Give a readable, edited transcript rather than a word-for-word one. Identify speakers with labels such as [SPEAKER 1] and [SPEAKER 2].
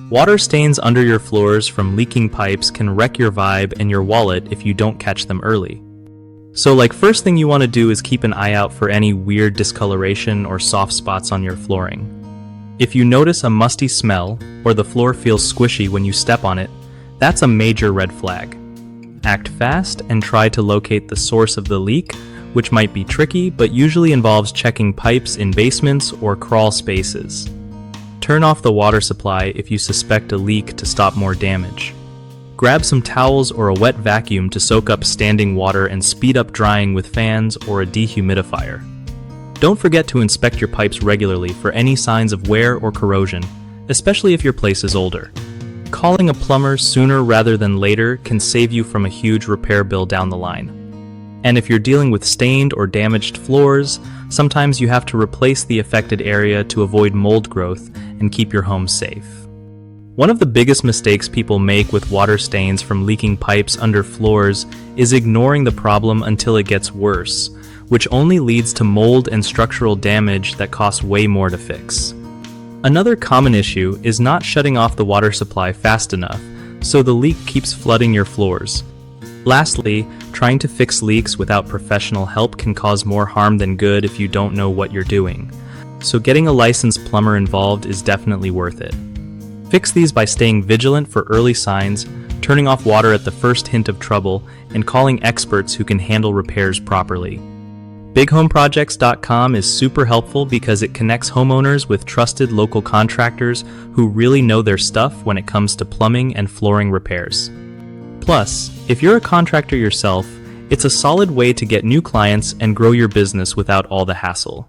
[SPEAKER 1] Water stains under your floors from leaking pipes can wreck your vibe and your wallet if you don't catch them early. So first thing you want to do is keep an eye out for any weird discoloration or soft spots on your flooring. If you notice a musty smell or the floor feels squishy when you step on it, that's a major red flag. Act fast and try to locate the source of the leak, which might be tricky but usually involves checking pipes in basements or crawl spaces. Turn off the water supply if you suspect a leak to stop more damage. Grab some towels or a wet vacuum to soak up standing water and speed up drying with fans or a dehumidifier. Don't forget to inspect your pipes regularly for any signs of wear or corrosion, especially if your place is older. Calling a plumber sooner rather than later can save you from a huge repair bill down the line. And if you're dealing with stained or damaged floors, sometimes you have to replace the affected area to avoid mold growth and keep your home safe. One of the biggest mistakes people make with water stains from leaking pipes under floors is ignoring the problem until it gets worse, which only leads to mold and structural damage that costs way more to fix. Another common issue is not shutting off the water supply fast enough, so the leak keeps flooding your floors. Lastly, trying to fix leaks without professional help can cause more harm than good if you don't know what you're doing. So getting a licensed plumber involved is definitely worth it. Fix these by staying vigilant for early signs, turning off water at the first hint of trouble, and calling experts who can handle repairs properly. BigHomeProjects.com is super helpful because it connects homeowners with trusted local contractors who really know their stuff when it comes to plumbing and flooring repairs. Plus, if you're a contractor yourself, it's a solid way to get new clients and grow your business without all the hassle.